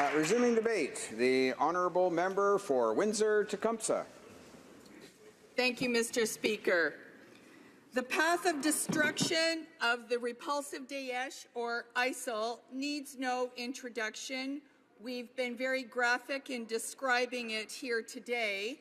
Resuming debate, the honourable member for Windsor-Tecumseh. Thank you, Mr. Speaker. The path of destruction of the repulsive Daesh, or ISIL, needs no introduction. We've been very graphic in describing it here today.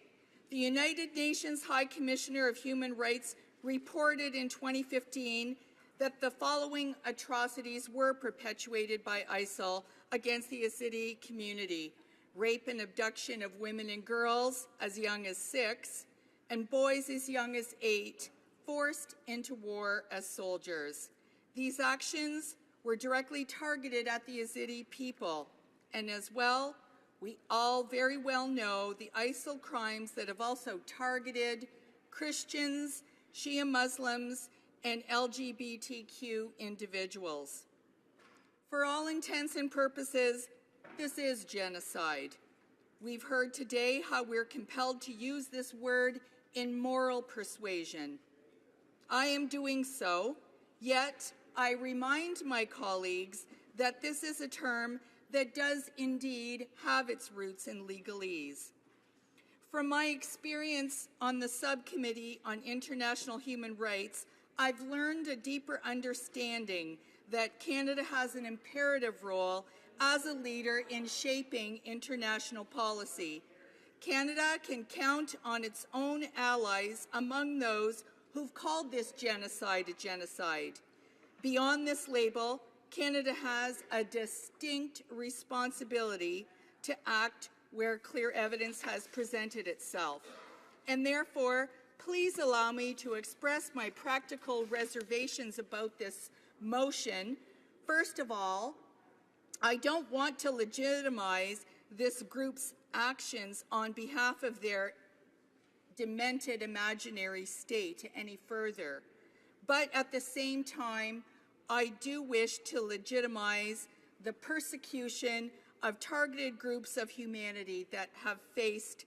The United Nations High Commissioner of Human Rights reported in 2015 that the following atrocities were perpetuated by ISIL against the Yazidi community: rape and abduction of women and girls as young as 6, and boys as young as 8, forced into war as soldiers. These actions were directly targeted at the Yazidi people, and as well, we all very well know the ISIL crimes that have also targeted Christians, Shia Muslims, and LGBTQ individuals. For all intents and purposes, this is genocide. We've heard today how we're compelled to use this word in moral persuasion. I am doing so, yet I remind my colleagues that this is a term that does indeed have its roots in legalese. From my experience on the Subcommittee on International Human Rights, I've learned a deeper understanding that Canada has an imperative role as a leader in shaping international policy. Canada can count on its own allies among those who've called this genocide a genocide. Beyond this label, Canada has a distinct responsibility to act where clear evidence has presented itself. And therefore, please allow me to express my practical reservations about this motion. First of all, I don't want to legitimize this group's actions on behalf of their demented imaginary state any further. But at the same time, I do wish to legitimize the persecution of targeted groups of humanity that have faced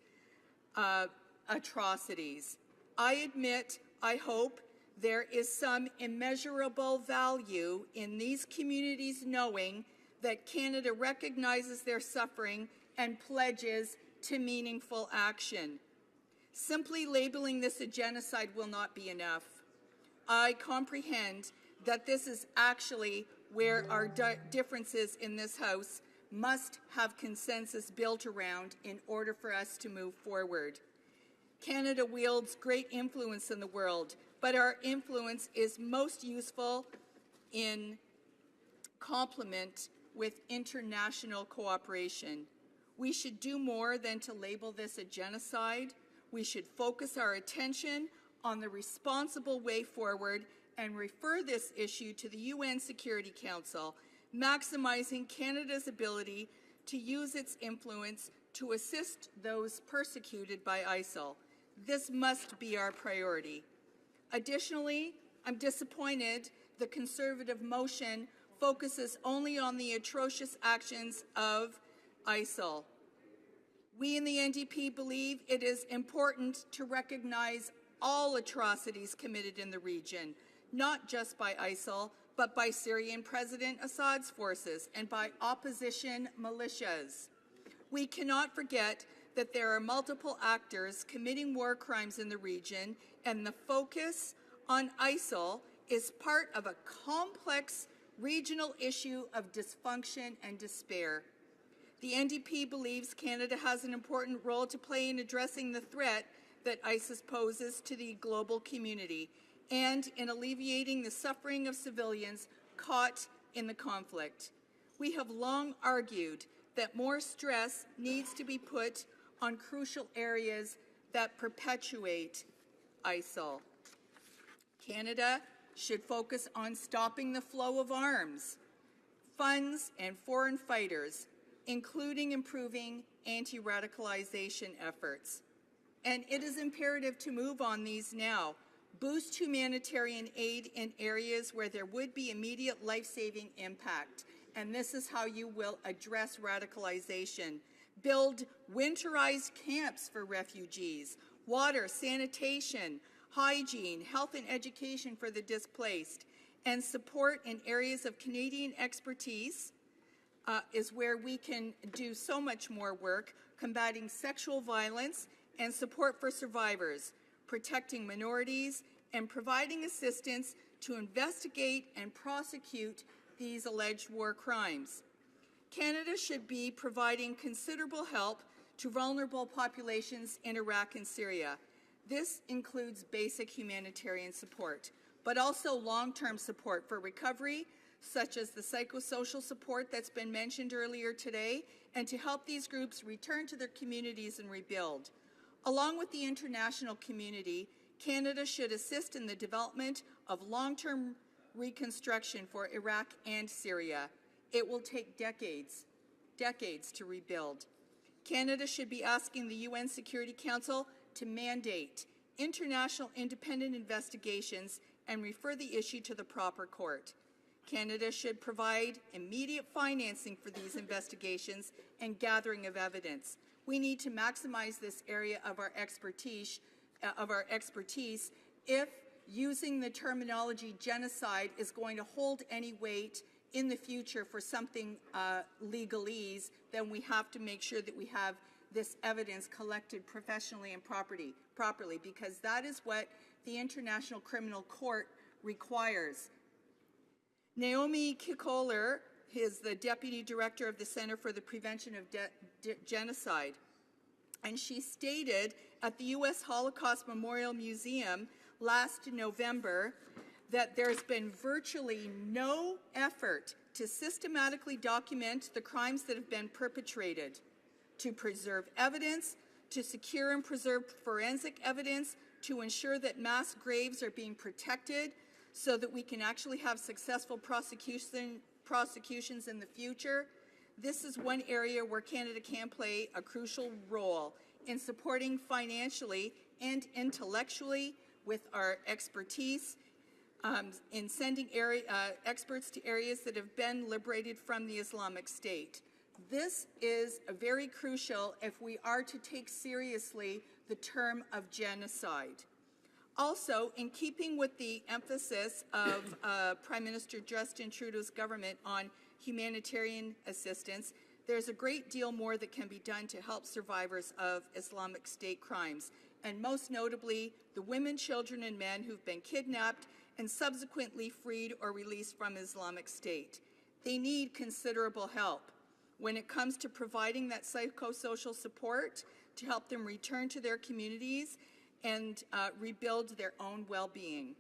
atrocities. I admit, I hope, there is some immeasurable value in these communities knowing that Canada recognizes their suffering and pledges to meaningful action. Simply labeling this a genocide will not be enough. I comprehend that this is actually where our differences in this House must have consensus built around in order for us to move forward. Canada wields great influence in the world, but our influence is most useful in complement with international cooperation. We should do more than to label this a genocide. We should focus our attention on the responsible way forward and refer this issue to the UN Security Council, maximizing Canada's ability to use its influence to assist those persecuted by ISIL. This must be our priority. Additionally, I'm disappointed the Conservative motion focuses only on the atrocious actions of ISIL. We in the NDP believe it is important to recognize all atrocities committed in the region, not just by ISIL, but by Syrian President Assad's forces and by opposition militias. We cannot forget that there are multiple actors committing war crimes in the region, and the focus on ISIL is part of a complex regional issue of dysfunction and despair. The NDP believes Canada has an important role to play in addressing the threat that ISIS poses to the global community and in alleviating the suffering of civilians caught in the conflict. We have long argued that more stress needs to be put on crucial areas that perpetuate ISIL. Canada should focus on stopping the flow of arms, funds, and foreign fighters, including improving anti-radicalization efforts. And it is imperative to move on these now. Boost humanitarian aid in areas where there would be immediate life-saving impact. And this is how you will address radicalization. Build winterized camps for refugees, water, sanitation, hygiene, health and education for the displaced, and support in areas of Canadian expertise is where we can do so much more work combating sexual violence and support for survivors, protecting minorities, and providing assistance to investigate and prosecute these alleged war crimes. Canada should be providing considerable help to vulnerable populations in Iraq and Syria. This includes basic humanitarian support, but also long-term support for recovery, such as the psychosocial support that's been mentioned earlier today, and to help these groups return to their communities and rebuild. Along with the international community, Canada should assist in the development of long-term reconstruction for Iraq and Syria. It will take decades to rebuild. Canada should be asking the UN Security Council to mandate international independent investigations and refer the issue to the proper court. Canada should provide immediate financing for these investigations and gathering of evidence. We need to maximize this area of our expertise if using the terminology genocide is going to hold any weight in the future for something legalese, then we have to make sure that we have this evidence collected professionally and properly, because that is what the International Criminal Court requires. Naomi Kikoler is the Deputy Director of the Center for the Prevention of Genocide, and she stated at the U.S. Holocaust Memorial Museum last November that there's been virtually no effort to systematically document the crimes that have been perpetrated, to preserve evidence, to secure and preserve forensic evidence, to ensure that mass graves are being protected so that we can actually have successful prosecutions in the future. This is one area where Canada can play a crucial role in supporting financially and intellectually with our expertise, in sending experts to areas that have been liberated from the Islamic State. This is very crucial if we are to take seriously the term of genocide. Also, in keeping with the emphasis of Prime Minister Justin Trudeau's government on humanitarian assistance, there's a great deal more that can be done to help survivors of Islamic State crimes, and most notably the women, children, and men who've been kidnapped and subsequently freed or released from Islamic State. They need considerable help when it comes to providing that psychosocial support to help them return to their communities and rebuild their own well-being.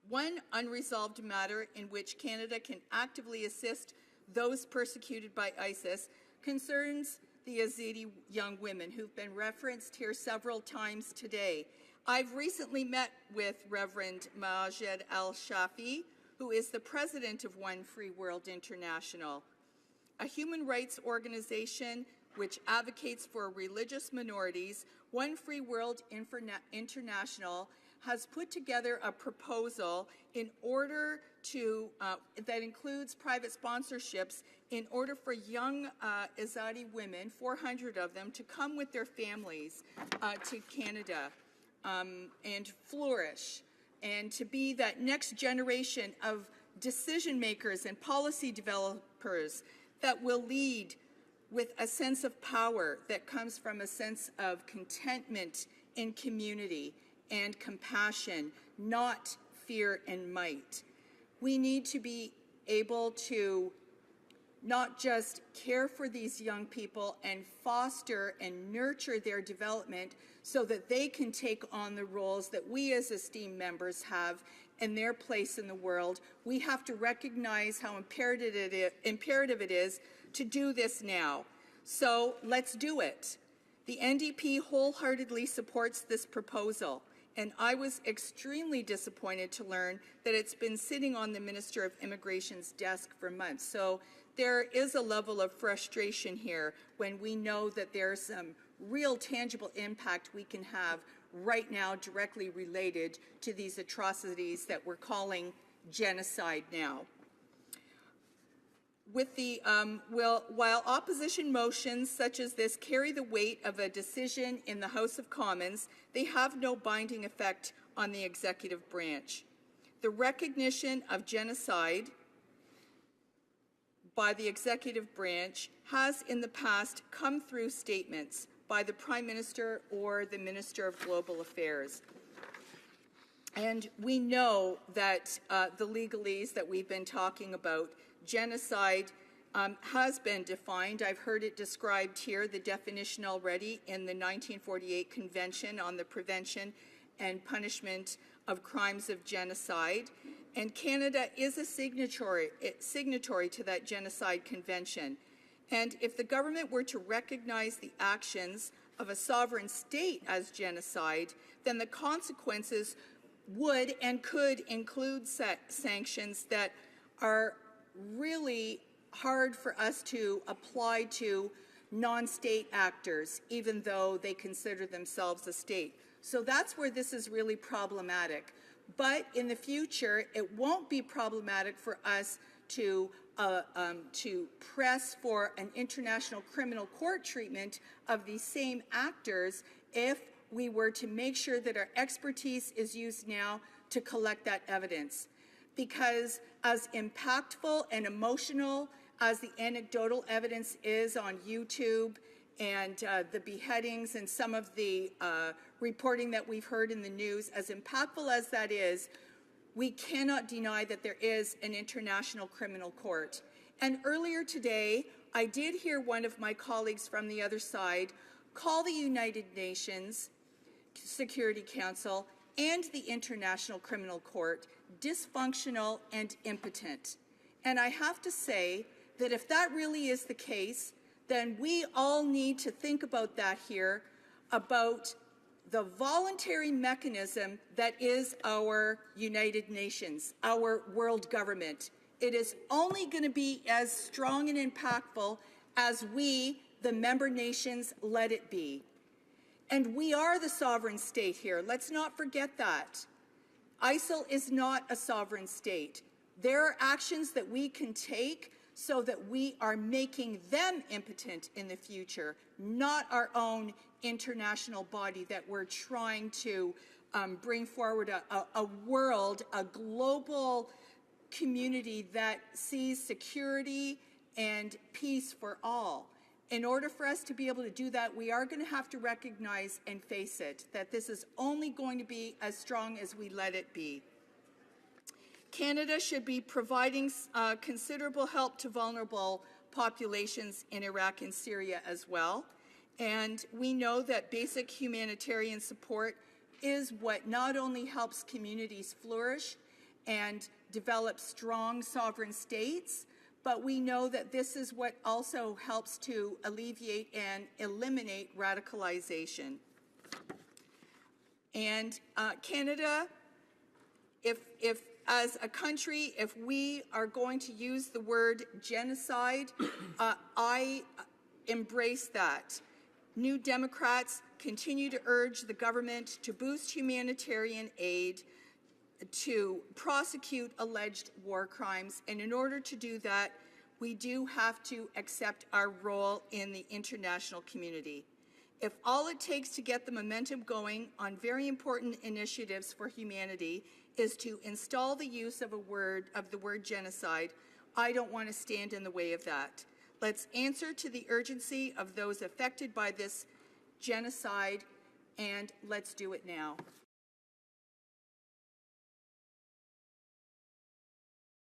One unresolved matter in which Canada can actively assist those persecuted by ISIS concerns the Yazidi young women who've been referenced here several times today. I've recently met with Reverend Majed Al-Shafi, who is the president of One Free World International, a human rights organization which advocates for religious minorities. One Free World International has put together a proposal in order to, that includes private sponsorships in order for young Yazidi women, 400 of them, to come with their families to Canada and flourish, and to be that next generation of decision makers and policy developers that will lead with a sense of power that comes from a sense of contentment in community and compassion, not fear and might. We need to be able to not just care for these young people and foster and nurture their development so that they can take on the roles that we as esteemed members have in their place in the world. We have to recognize how imperative it is to do this now. So let's do it. The NDP wholeheartedly supports this proposal, and I was extremely disappointed to learn that it's been sitting on the Minister of Immigration's desk for months. So there is a level of frustration here when we know that there's some real tangible impact we can have right now directly related to these atrocities that we're calling genocide now. With the, while opposition motions such as this carry the weight of a decision in the House of Commons, they have no binding effect on the executive branch. The recognition of genocide by the executive branch has in the past come through statements by the Prime Minister or the Minister of Global Affairs. And we know that the legalese that we've been talking about, genocide, has been defined. I've heard it described here, the definition already, in the 1948 Convention on the Prevention and Punishment of Crimes of Genocide. And Canada is a signatory to that Genocide Convention. And if the government were to recognize the actions of a sovereign state as genocide, then the consequences would and could include sanctions that are really hard for us to apply to non-state actors, even though they consider themselves a state. So that's where this is really problematic. But in the future, it won't be problematic for us to press for an international criminal court treatment of these same actors if we were to make sure that our expertise is used now to collect that evidence. Because as impactful and emotional as the anecdotal evidence is on YouTube and the beheadings and some of the reporting that we've heard in the news, as impactful as that is, we cannot deny that there is an international criminal court. And earlier today, I did hear one of my colleagues from the other side call the United Nations Security Council and the International Criminal Court dysfunctional and impotent. And I have to say that if that really is the case, then we all need to think about that here, about the voluntary mechanism that is our United Nations, our world government. It is only going to be as strong and impactful as we, the member nations, let it be. And we are the sovereign state here. Let's not forget that. ISIL is not a sovereign state. There are actions that we can take so that we are making them impotent in the future, not our own international body that we're trying to bring forward a world, a global community that sees security and peace for all. In order for us to be able to do that, we are going to have to recognize and face it, that this is only going to be as strong as we let it be. Canada should be providing considerable help to vulnerable populations in Iraq and Syria as well. And we know that basic humanitarian support is what not only helps communities flourish and develop strong sovereign states, but we know that this is what also helps to alleviate and eliminate radicalization. And Canada, if as a country, if we are going to use the word genocide, I embrace that. New Democrats continue to urge the government to boost humanitarian aid, to prosecute alleged war crimes, and in order to do that, we do have to accept our role in the international community. If all it takes to get the momentum going on very important initiatives for humanity is to install the use of the word genocide, I don't want to stand in the way of that. Let's answer to the urgency of those affected by this genocide, and let's do it now.